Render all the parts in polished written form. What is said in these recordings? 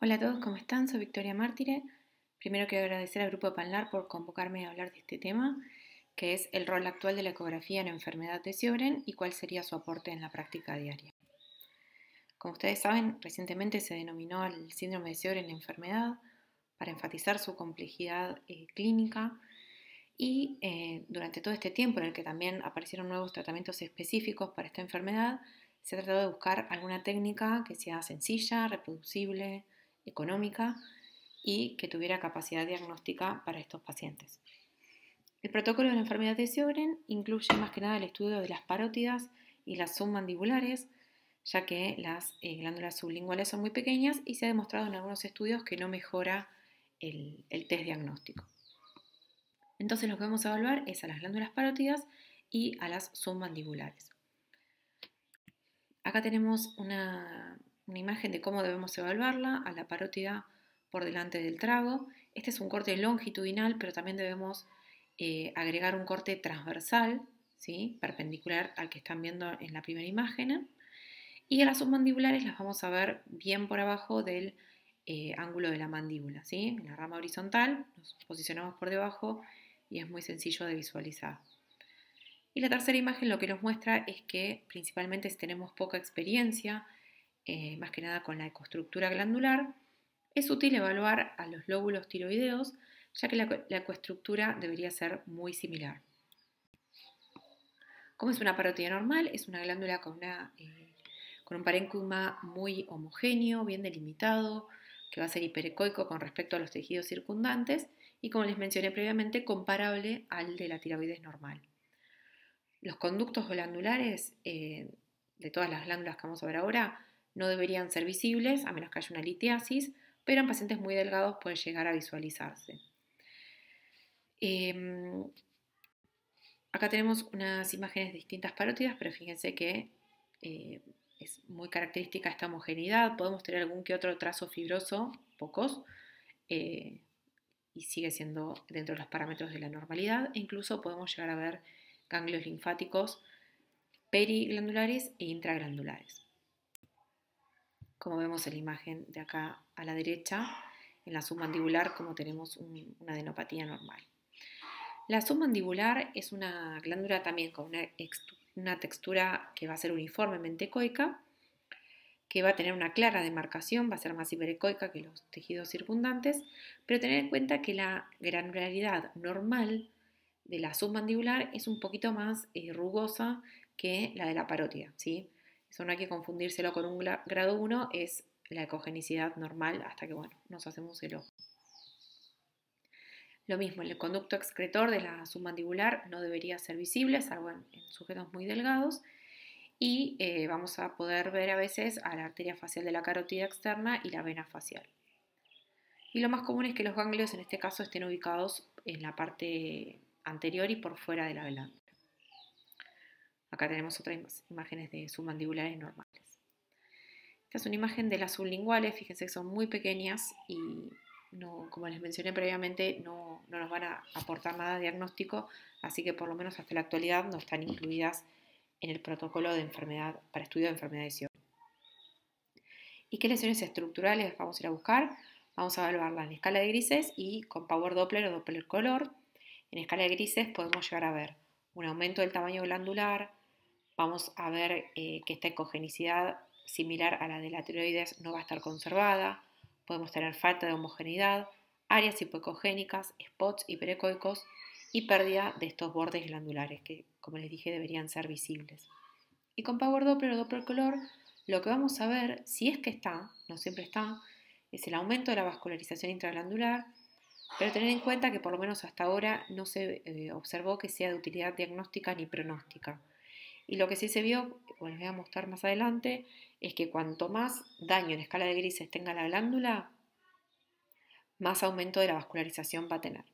Hola a todos, ¿cómo están? Soy Victoria Mártire. Primero quiero agradecer al Grupo Panlar por convocarme a hablar de este tema, que es el rol actual de la ecografía en la enfermedad de Sjögren y cuál sería su aporte en la práctica diaria. Como ustedes saben, recientemente se denominó al síndrome de Sjögren la enfermedad para enfatizar su complejidad clínica y durante todo este tiempo en el que también aparecieron nuevos tratamientos específicos para esta enfermedad, se ha tratado de buscar alguna técnica que sea sencilla, reproducible, económica y que tuviera capacidad diagnóstica para estos pacientes. El protocolo de la enfermedad de Sjögren incluye más que nada el estudio de las parótidas y las submandibulares, ya que las glándulas sublinguales son muy pequeñas y se ha demostrado en algunos estudios que no mejora el test diagnóstico. Entonces lo que vamos a evaluar es a las glándulas parótidas y a las submandibulares. Acá tenemos una imagen de cómo debemos evaluarla, a la parótida por delante del trago. Este es un corte longitudinal, pero también debemos agregar un corte transversal, ¿sí? Perpendicular al que están viendo en la primera imagen. Y a las submandibulares las vamos a ver bien por abajo del ángulo de la mandíbula, ¿sí? En la rama horizontal nos posicionamos por debajo y es muy sencillo de visualizar. Y la tercera imagen lo que nos muestra es que principalmente si tenemos poca experiencia, más que nada con la ecoestructura glandular, es útil evaluar a los lóbulos tiroideos, ya que la ecoestructura debería ser muy similar. Como es una parótida normal, es una glándula con un parénquima muy homogéneo, bien delimitado, que va a ser hiperecoico con respecto a los tejidos circundantes y, como les mencioné previamente, comparable al de la tiroides normal. Los conductos glandulares de todas las glándulas que vamos a ver ahora no deberían ser visibles a menos que haya una litiasis, pero en pacientes muy delgados puede llegar a visualizarse. Acá tenemos unas imágenes de distintas parótidas, pero fíjense que es muy característica esta homogeneidad. Podemos tener algún que otro trazo fibroso, pocos, y sigue siendo dentro de los parámetros de la normalidad. E incluso podemos llegar a ver ganglios linfáticos periglandulares e intraglandulares. Como vemos en la imagen de acá a la derecha, en la submandibular como tenemos una adenopatía normal. La submandibular es una glándula también con una textura que va a ser uniformemente ecoica, que va a tener una clara demarcación, va a ser más hiperecoica que los tejidos circundantes, pero tener en cuenta que la granularidad normal de la submandibular es un poquito más rugosa que la de la parótida, ¿sí? Eso no hay que confundírselo con un grado 1, es la ecogenicidad normal hasta que, bueno, nos hacemos el ojo. Lo mismo, el conducto excretor de la submandibular no debería ser visible, salvo en sujetos muy delgados, y vamos a poder ver a veces a la arteria facial de la carótida externa y la vena facial. Y lo más común es que los ganglios en este caso estén ubicados en la parte anterior y por fuera de la glándula. Acá tenemos otras imágenes de submandibulares normales. Esta es una imagen de las sublinguales, fíjense que son muy pequeñas y no, como les mencioné previamente, no nos van a aportar nada diagnóstico, así que por lo menos hasta la actualidad no están incluidas en el protocolo de enfermedad para estudio de enfermedad de Sjögren. ¿Y qué lesiones estructurales vamos a ir a buscar? Vamos a evaluarla en escala de grises y con Power Doppler o Doppler color. En escala de grises podemos llegar a ver un aumento del tamaño glandular, vamos a ver que esta ecogenicidad similar a la de la tiroides no va a estar conservada, podemos tener falta de homogeneidad, áreas hipoecogénicas, spots hiperecoicos y pérdida de estos bordes glandulares que, como les dije, deberían ser visibles. Y con Power Doppler o Doppler color, lo que vamos a ver, si es que está, no siempre está, es el aumento de la vascularización intraglandular, pero tener en cuenta que por lo menos hasta ahora no se observó que sea de utilidad diagnóstica ni pronóstica. Y lo que sí se vio, como les voy a mostrar más adelante, es que cuanto más daño en escala de grises tenga la glándula, más aumento de la vascularización va a tener.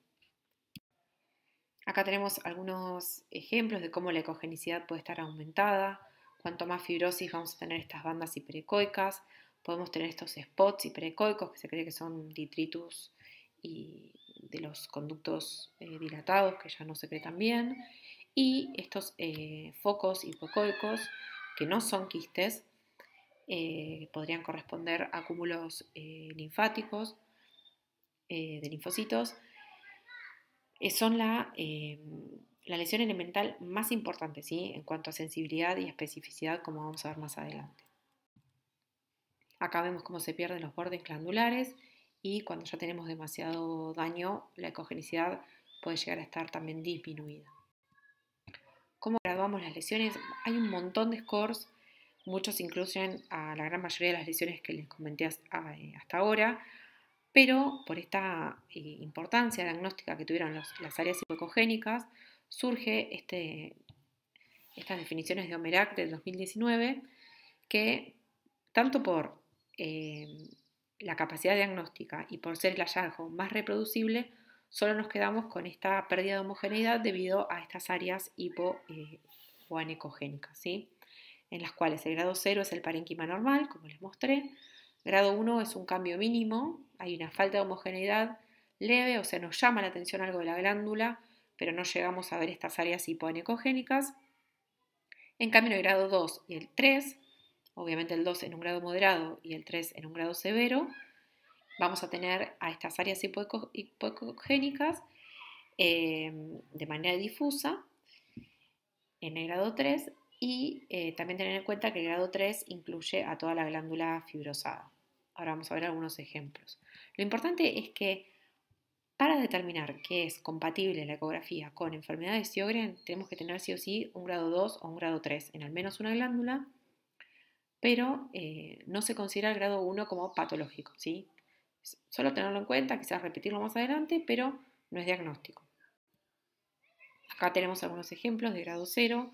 Acá tenemos algunos ejemplos de cómo la ecogenicidad puede estar aumentada. Cuanto más fibrosis vamos a tener estas bandas hiperecoicas, podemos tener estos spots hiperecoicos que se cree que son detritus y de los conductos dilatados que ya no se cree tan bien, y estos focos hipoecoicos que no son quistes podrían corresponder a cúmulos linfáticos, de linfocitos, son la lesión elemental más importante, ¿sí? En cuanto a sensibilidad y especificidad, como vamos a ver más adelante. Acá vemos cómo se pierden los bordes glandulares y cuando ya tenemos demasiado daño, la ecogenicidad puede llegar a estar también disminuida. ¿Cómo graduamos las lesiones? Hay un montón de scores, muchos incluyen a la gran mayoría de las lesiones que les comenté hasta ahora, pero por esta importancia diagnóstica que tuvieron las áreas hipoecogénicas, surge estas definiciones de OMERAC del 2019 que, tanto por la capacidad diagnóstica y por ser el hallazgo más reproducible, solo nos quedamos con esta pérdida de homogeneidad debido a estas áreas hipo o anecogénicas, ¿sí? En las cuales el grado 0 es el parénquima normal, como les mostré. Grado 1 es un cambio mínimo, hay una falta de homogeneidad leve, o sea, nos llama la atención algo de la glándula, pero no llegamos a ver estas áreas hipoanecogénicas. En cambio, en el grado 2 y el 3, obviamente el 2 en un grado moderado y el 3 en un grado severo, vamos a tener a estas áreas hipoecogénicas de manera difusa en el grado 3 y también tener en cuenta que el grado 3 incluye a toda la glándula fibrosada. Ahora vamos a ver algunos ejemplos. Lo importante es que para determinar que es compatible la ecografía con enfermedad de Sjögren, tenemos que tener sí o sí un grado 2 o un grado 3 en al menos una glándula, pero no se considera el grado 1 como patológico, ¿sí? Solo tenerlo en cuenta, quizás repetirlo más adelante, pero no es diagnóstico. Acá tenemos algunos ejemplos de grado 0,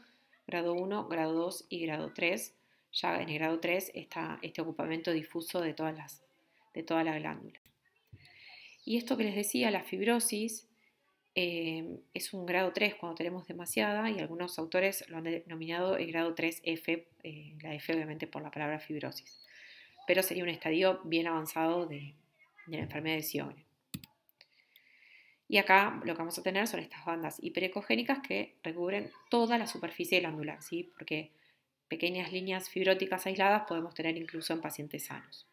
grado 1, grado 2 y grado 3. Ya en el grado 3 está este ocupamiento difuso de toda la glándula. Y esto que les decía, la fibrosis, es un grado 3 cuando tenemos demasiada y algunos autores lo han denominado el grado 3F, la F obviamente por la palabra fibrosis, pero sería un estadio bien avanzado de la enfermedad de Sjögren. Y acá lo que vamos a tener son estas bandas hiperecogénicas que recubren toda la superficie glandular, ¿sí? Porque pequeñas líneas fibróticas aisladas podemos tener incluso en pacientes sanos.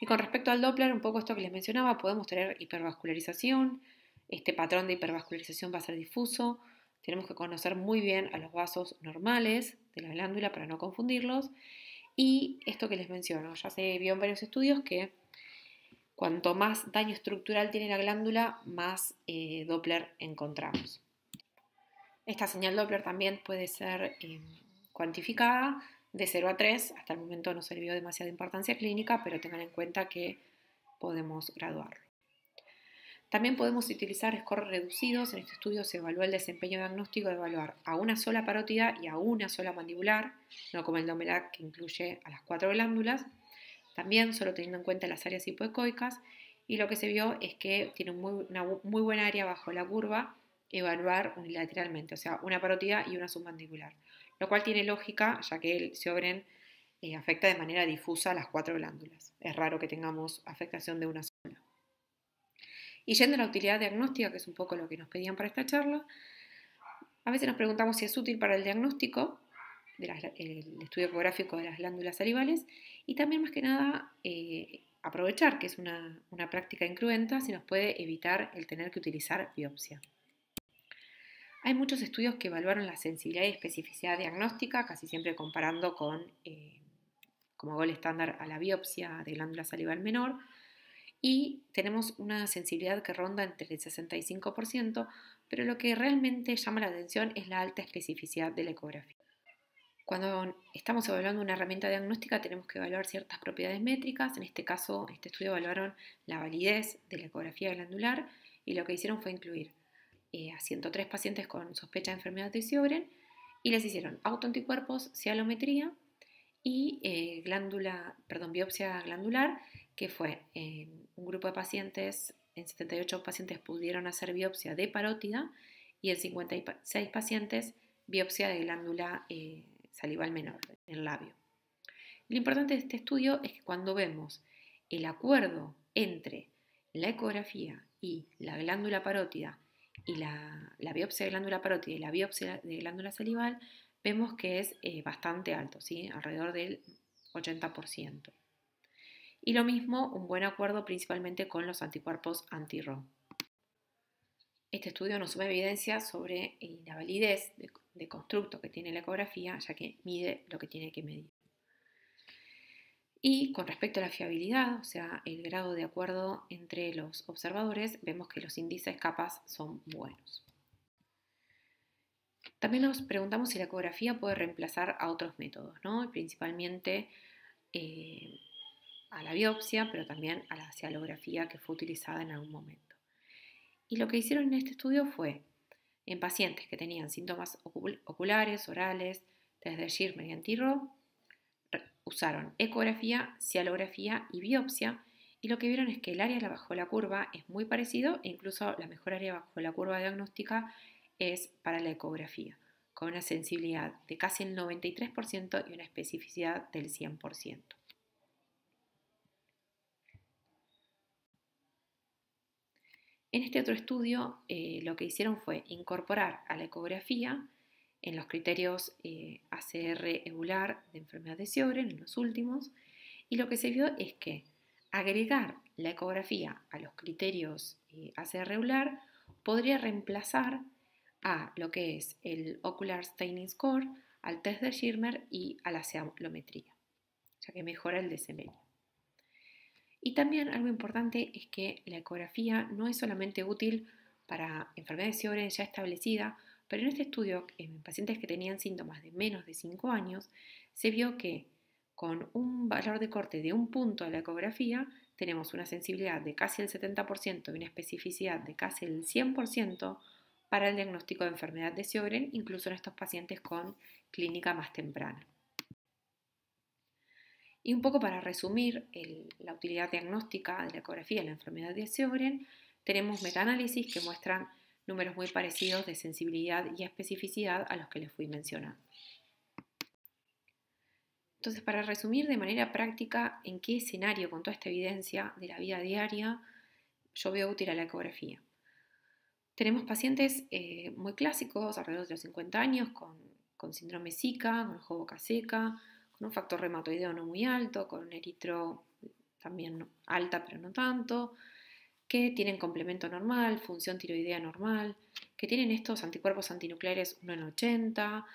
Y con respecto al Doppler, un poco esto que les mencionaba, podemos tener hipervascularización. Este patrón de hipervascularización va a ser difuso. Tenemos que conocer muy bien a los vasos normales de la glándula para no confundirlos. Y esto que les menciono, ya se vio en varios estudios que cuanto más daño estructural tiene la glándula, más Doppler encontramos. Esta señal Doppler también puede ser cuantificada de 0 a 3. Hasta el momento no se le dio demasiada importancia clínica, pero tengan en cuenta que podemos graduarlo. También podemos utilizar scores reducidos. En este estudio se evaluó el desempeño diagnóstico de evaluar a una sola parótida y a una sola mandibular, no como el de OMERAC que incluye a las 4 glándulas. También solo teniendo en cuenta las áreas hipoecoicas, y lo que se vio es que tiene una muy buena área bajo la curva evaluar unilateralmente, o sea, una parótida y una submandibular, lo cual tiene lógica ya que el Sjögren afecta de manera difusa a las 4 glándulas. Es raro que tengamos afectación de una sola. Y yendo a la utilidad diagnóstica, que es un poco lo que nos pedían para esta charla, a veces nos preguntamos si es útil para el diagnóstico, el estudio ecográfico de las glándulas salivales, y también más que nada aprovechar que es una práctica incruenta si nos puede evitar el tener que utilizar biopsia. Hay muchos estudios que evaluaron la sensibilidad y especificidad diagnóstica, casi siempre comparando como gol estándar a la biopsia de glándula salival menor, y tenemos una sensibilidad que ronda entre el 65%, pero lo que realmente llama la atención es la alta especificidad de la ecografía. Cuando estamos evaluando una herramienta diagnóstica tenemos que evaluar ciertas propiedades métricas. En este caso, este estudio evaluaron la validez de la ecografía glandular y lo que hicieron fue incluir a 103 pacientes con sospecha de enfermedad de Sjögren y les hicieron autoanticuerpos, cialometría y biopsia glandular, que fue un grupo de pacientes, en 78 pacientes pudieron hacer biopsia de parótida y en 56 pacientes biopsia de glándula salival menor, en el labio. Lo importante de este estudio es que cuando vemos el acuerdo entre la ecografía y la glándula parótida y la biopsia de glándula parótida y la biopsia de glándula salival, vemos que es bastante alto, ¿sí? Alrededor del 80%. Y lo mismo, un buen acuerdo principalmente con los anticuerpos anti-RO. Este estudio nos suma evidencia sobre la validez de constructo que tiene la ecografía, ya que mide lo que tiene que medir. Y con respecto a la fiabilidad, o sea, el grado de acuerdo entre los observadores, vemos que los índices capas son buenos. También nos preguntamos si la ecografía puede reemplazar a otros métodos, ¿no? Principalmente a la biopsia, pero también a la cialografía que fue utilizada en algún momento. Y lo que hicieron en este estudio fue, en pacientes que tenían síntomas oculares, orales, test de Schirmer y anti-RO, usaron ecografía, cialografía y biopsia, y lo que vieron es que el área bajo la curva es muy parecido e incluso la mejor área bajo la curva diagnóstica es para la ecografía, con una sensibilidad de casi el 93% y una especificidad del 100%. En este otro estudio lo que hicieron fue incorporar a la ecografía en los criterios ACR-EULAR de enfermedad de Sjögren, en los últimos, y lo que se vio es que agregar la ecografía a los criterios ACR-EULAR podría reemplazar a lo que es el Ocular Staining Score, al test de Schirmer y a la cialometría, ya que mejora el desempeño. Y también algo importante es que la ecografía no es solamente útil para enfermedades de Sjögren ya establecida, pero en este estudio, en pacientes que tenían síntomas de menos de 5 años, se vio que con un valor de corte de 1 punto de la ecografía, tenemos una sensibilidad de casi el 70% y una especificidad de casi el 100% para el diagnóstico de enfermedad de Sjögren, incluso en estos pacientes con clínica más temprana. Y un poco para resumir la utilidad diagnóstica de la ecografía en la enfermedad de Sjögren, tenemos metaanálisis que muestran números muy parecidos de sensibilidad y especificidad a los que les fui mencionando. Entonces, para resumir de manera práctica en qué escenario con toda esta evidencia de la vida diaria yo veo útil a la ecografía. Tenemos pacientes muy clásicos, alrededor de los 50 años, con síndrome Zika, con ojo boca seca, con un factor reumatoideo no muy alto, con un eritro también alta pero no tanto, que tienen complemento normal, función tiroidea normal, que tienen estos anticuerpos antinucleares 1 en 80,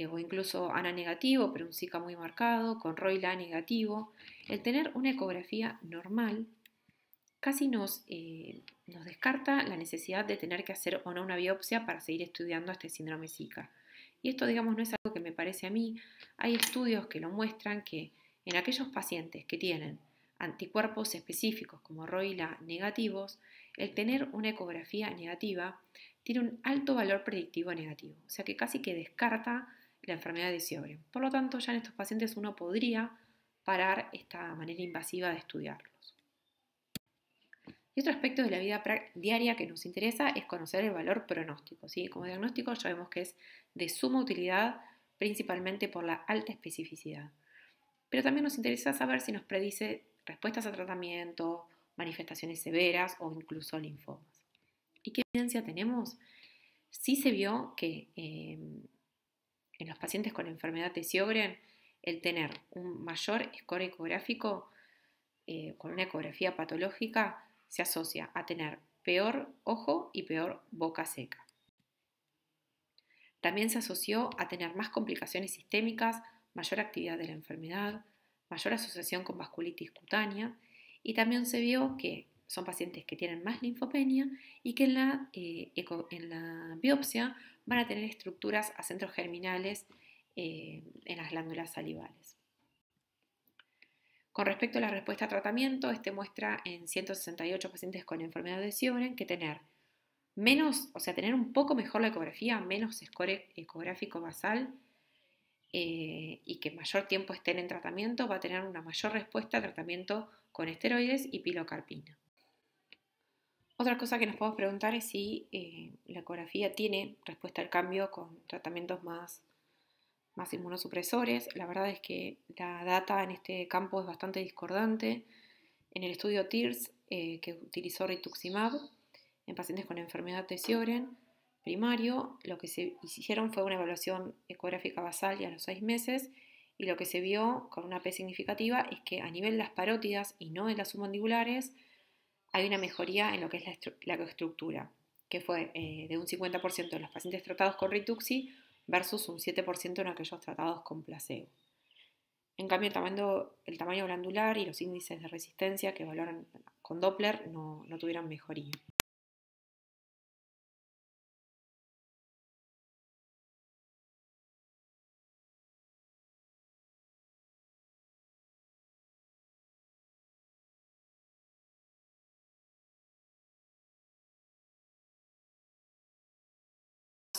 o incluso ANA negativo, pero un Zika muy marcado, con ROILA negativo. El tener una ecografía normal casi nos descarta la necesidad de tener que hacer o no una biopsia para seguir estudiando este síndrome Zika. Y esto, digamos, no es algo que me parece a mí. Hay estudios que lo muestran que en aquellos pacientes que tienen anticuerpos específicos como ROILA negativos, el tener una ecografía negativa tiene un alto valor predictivo negativo, o sea que casi que descarta la enfermedad de Sjögren. Por lo tanto, ya en estos pacientes uno podría parar esta manera invasiva de estudiarlos. Y otro aspecto de la vida diaria que nos interesa es conocer el valor pronóstico, ¿sí? Como diagnóstico ya vemos que es de suma utilidad, principalmente por la alta especificidad. Pero también nos interesa saber si nos predice respuestas a tratamiento, manifestaciones severas o incluso linfomas. ¿Y qué evidencia tenemos? Sí se vio que en los pacientes con enfermedad de Sjögren, el tener un mayor score ecográfico con una ecografía patológica se asocia a tener peor ojo y peor boca seca. También se asoció a tener más complicaciones sistémicas, mayor actividad de la enfermedad, mayor asociación con vasculitis cutánea, y también se vio que son pacientes que tienen más linfopenia y que en la biopsia van a tener estructuras a centros germinales en las glándulas salivales. Con respecto a la respuesta a tratamiento, muestra en 168 pacientes con enfermedad de Sjögren que tener tener un poco mejor la ecografía, menos score ecográfico basal y que mayor tiempo estén en tratamiento, va a tener una mayor respuesta a tratamiento con esteroides y pilocarpina. Otra cosa que nos podemos preguntar es si la ecografía tiene respuesta al cambio con tratamientos más inmunosupresores. La verdad es que la data en este campo es bastante discordante. En el estudio TIRS, que utilizó rituximab en pacientes con enfermedad de Sjögren, primario, lo que se hicieron fue una evaluación ecográfica basal y a los 6 meses, y lo que se vio con una P significativa es que a nivel de las parótidas y no de las submandibulares hay una mejoría en lo que es la ecoestructura, que fue de un 50% en los pacientes tratados con Rituxi versus un 7% en aquellos tratados con placebo. En cambio, el tamaño glandular y los índices de resistencia que valoran con Doppler no tuvieron mejoría.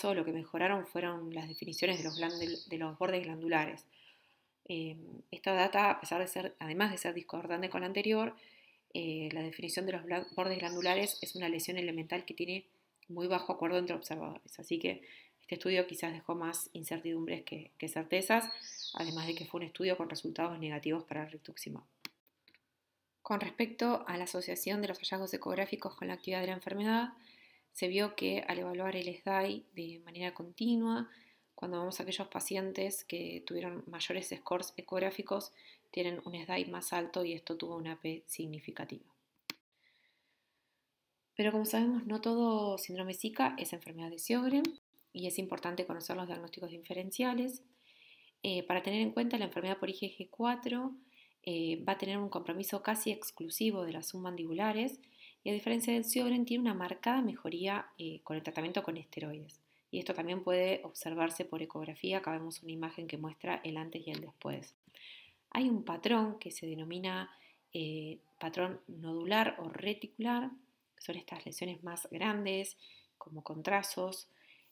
Lo que mejoraron fueron las definiciones de los bordes glandulares. Esta data, a pesar de ser, además de ser discordante con la anterior, la definición de los bordes glandulares es una lesión elemental que tiene muy bajo acuerdo entre observadores. Así que este estudio quizás dejó más incertidumbres que certezas, además de que fue un estudio con resultados negativos para el rituximab. Con respecto a la asociación de los hallazgos ecográficos con la actividad de la enfermedad, se vio que al evaluar el SDAI de manera continua, cuando vemos a aquellos pacientes que tuvieron mayores scores ecográficos, tienen un SDAI más alto y esto tuvo una P significativa. Pero como sabemos, no todo síndrome Zika es enfermedad de Sjögren y es importante conocer los diagnósticos diferenciales. Para tener en cuenta, la enfermedad por IgG4 va a tener un compromiso casi exclusivo de las submandibulares y a diferencia del Sjögren tiene una marcada mejoría con el tratamiento con esteroides. Y esto también puede observarse por ecografía. Acá vemos una imagen que muestra el antes y el después. Hay un patrón que se denomina patrón nodular o reticular, que son estas lesiones más grandes, como con trazos,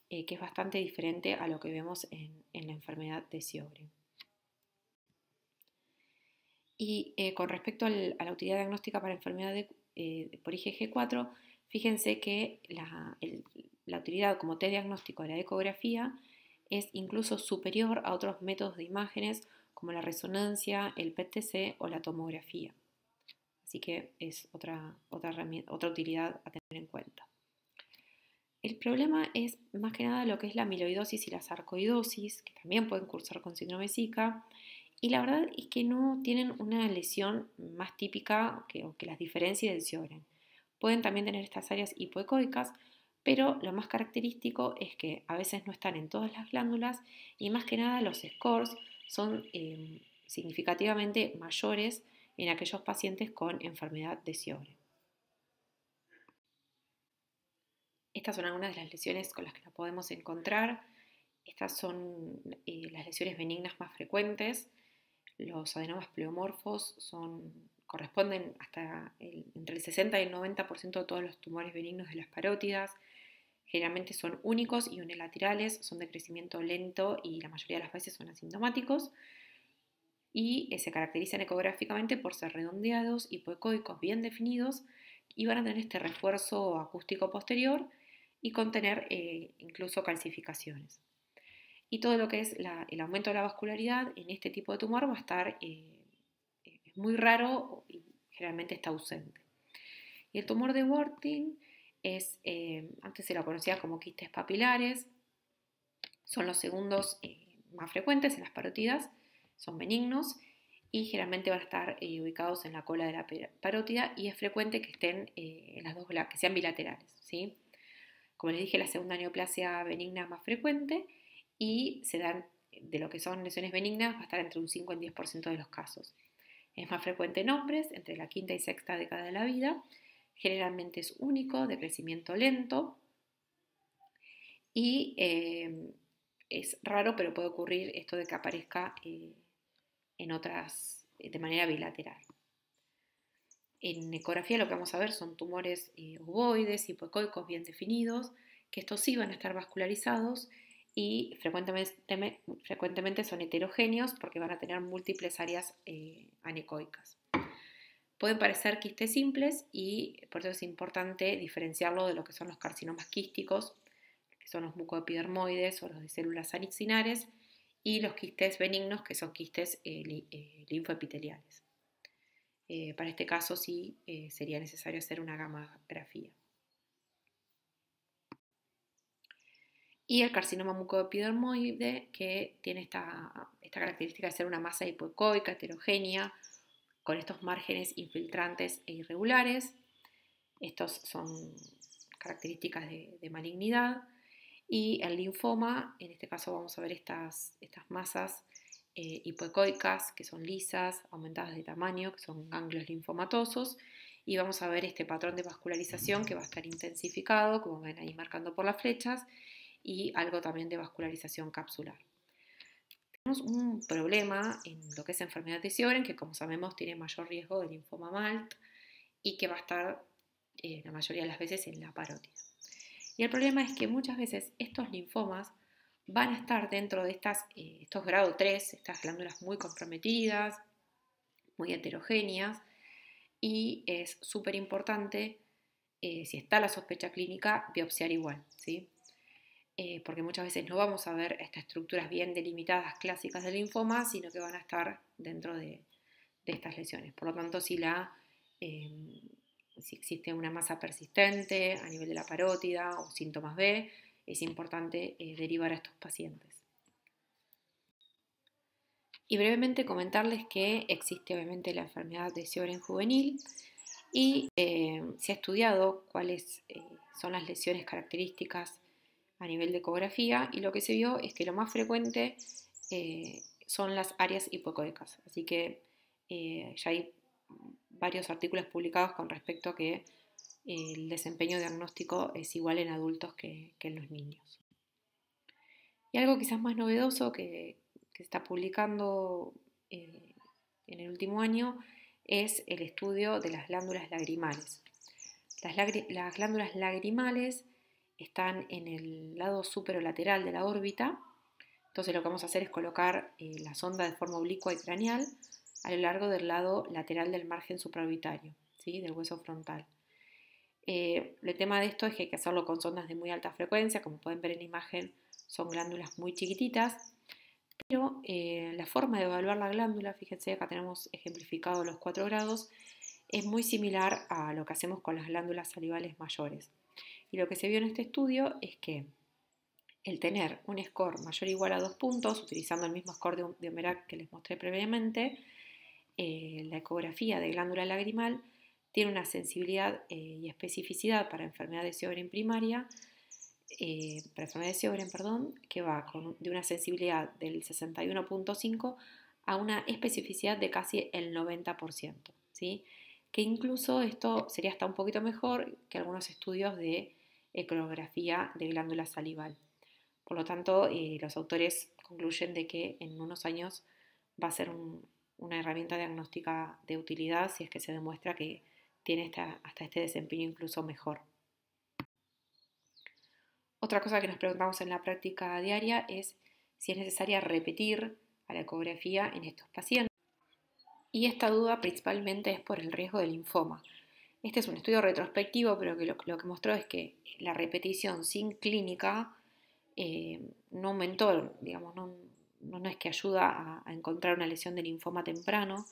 que es bastante diferente a lo que vemos en la enfermedad de Sjögren. Y con respecto a la utilidad diagnóstica para enfermedad por IgG4, fíjense que la utilidad como test diagnóstico de la ecografía es incluso superior a otros métodos de imágenes como la resonancia, el PET-TC o la tomografía. Así que es otra utilidad a tener en cuenta. El problema es más que nada lo que es la amiloidosis y la sarcoidosis, que también pueden cursar con síndrome Zika, y la verdad es que no tienen una lesión más típica que las diferencie del Sjögren. Pueden también tener estas áreas hipoecoicas, pero lo más característico es que a veces no están en todas las glándulas y más que nada los scores son significativamente mayores en aquellos pacientes con enfermedad de Sjögren. Estas son algunas de las lesiones con las que la podemos encontrar. Estas son las lesiones benignas más frecuentes. Los adenomas pleomorfos corresponden entre el 60 y el 90% de todos los tumores benignos de las parótidas. Generalmente son únicos y unilaterales, son de crecimiento lento y la mayoría de las veces son asintomáticos. Y se caracterizan ecográficamente por ser redondeados, hipoecoicos bien definidos y van a tener este refuerzo acústico posterior y contener incluso calcificaciones. Y todo lo que es el aumento de la vascularidad en este tipo de tumor va a estar es muy raro y generalmente está ausente. Y el tumor de Warthin antes se lo conocía como quistes papilares, son los segundos más frecuentes en las parótidas, son benignos y generalmente van a estar ubicados en la cola de la parótida y es frecuente que estén en las dos, que sean bilaterales, ¿sí? Como les dije, la segunda neoplasia benigna es más frecuente y se dan, de lo que son lesiones benignas, va a estar entre un 5 y un 10% de los casos. Es más frecuente en hombres, entre la quinta y sexta década de la vida. Generalmente es único, de crecimiento lento y es raro, pero puede ocurrir esto de que aparezca en otras de manera bilateral. En ecografía lo que vamos a ver son tumores ovoides, hipoecoicos bien definidos, que estos sí van a estar vascularizados y frecuentemente son heterogéneos porque van a tener múltiples áreas anecoicas. Pueden parecer quistes simples y por eso es importante diferenciarlo de lo que son los carcinomas quísticos, que son los mucoepidermoides o los de células anixinares, y los quistes benignos, que son quistes linfoepiteliales. Para este caso sí sería necesario hacer una gamografía. Y el carcinoma mucoepidermoide, que tiene esta característica de ser una masa hipoecoica, heterogénea, con estos márgenes infiltrantes e irregulares. Estos son características de malignidad. Y el linfoma, en este caso vamos a ver estas masas hipoecoicas, que son lisas, aumentadas de tamaño, que son ganglios linfomatosos, y vamos a ver este patrón de vascularización que va a estar intensificado, como ven ahí marcando por las flechas, y algo también de vascularización capsular. Tenemos un problema en lo que es enfermedad de Sjögren, que como sabemos tiene mayor riesgo de linfoma MALT y que va a estar la mayoría de las veces en la parótida. Y el problema es que muchas veces estos linfomas van a estar dentro de estos grado 3, estas glándulas muy comprometidas, muy heterogéneas, y es súper importante, si está la sospecha clínica, biopsiar igual, ¿sí? Porque muchas veces no vamos a ver estas estructuras bien delimitadas clásicas del linfoma, sino que van a estar dentro de estas lesiones. Por lo tanto, si existe una masa persistente a nivel de la parótida o síntomas B, es importante derivar a estos pacientes. Y brevemente comentarles que existe obviamente la enfermedad de Sjögren juvenil y se ha estudiado cuáles son las lesiones características a nivel de ecografía, y lo que se vio es que lo más frecuente son las áreas hipoecoicas. Así que ya hay varios artículos publicados con respecto a que el desempeño diagnóstico es igual en adultos que en los niños. Y algo quizás más novedoso que se está publicando en el último año es el estudio de las glándulas lagrimales. Las glándulas lagrimales están en el lado superolateral de la órbita. Entonces lo que vamos a hacer es colocar la sonda de forma oblicua y craneal a lo largo del lado lateral del margen supraorbitario, ¿sí? Del hueso frontal. El tema de esto es que hay que hacerlo con sondas de muy alta frecuencia. Como pueden ver en la imagen, son glándulas muy chiquititas, pero la forma de evaluar la glándula, fíjense, acá tenemos ejemplificado los 4 grados, es muy similar a lo que hacemos con las glándulas salivales mayores. Y lo que se vio en este estudio es que el tener un score mayor o igual a 2 puntos, utilizando el mismo score de Omerac que les mostré previamente, la ecografía de glándula lagrimal tiene una sensibilidad y especificidad para enfermedad de Sjögren primaria, que va de una sensibilidad del 61.5 a una especificidad de casi el 90%, ¿sí? Que incluso esto sería hasta un poquito mejor que algunos estudios de ecografía de glándula salival. Por lo tanto, los autores concluyen de que en unos años va a ser una herramienta diagnóstica de utilidad si es que se demuestra que tiene hasta este desempeño incluso mejor. Otra cosa que nos preguntamos en la práctica diaria es si es necesaria repetir a la ecografía en estos pacientes. Y esta duda principalmente es por el riesgo de linfoma. Este es un estudio retrospectivo, pero que lo que mostró es que la repetición sin clínica no aumentó, digamos, no es que ayuda a encontrar una lesión de linfoma temprano.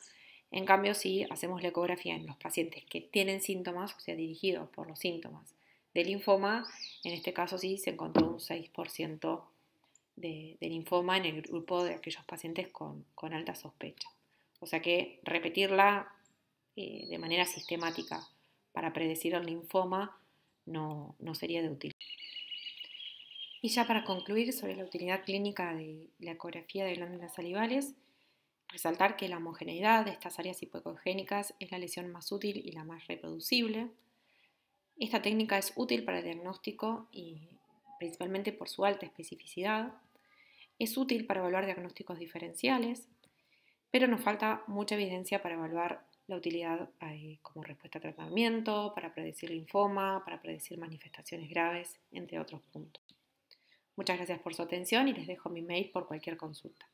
En cambio, si hacemos la ecografía en los pacientes que tienen síntomas, o sea, dirigidos por los síntomas de linfoma, en este caso sí se encontró un 6% de linfoma en el grupo de aquellos pacientes con alta sospecha. O sea que repetirla de manera sistemática para predecir el linfoma no sería de utilidad. Y ya para concluir sobre la utilidad clínica de la ecografía de glándulas salivales, resaltar que la homogeneidad de estas áreas hipoecogénicas es la lesión más útil y la más reproducible. Esta técnica es útil para el diagnóstico y principalmente por su alta especificidad. Es útil para evaluar diagnósticos diferenciales, pero nos falta mucha evidencia para evaluar la utilidad como respuesta a tratamiento, para predecir linfoma, para predecir manifestaciones graves, entre otros puntos. Muchas gracias por su atención y les dejo mi mail por cualquier consulta.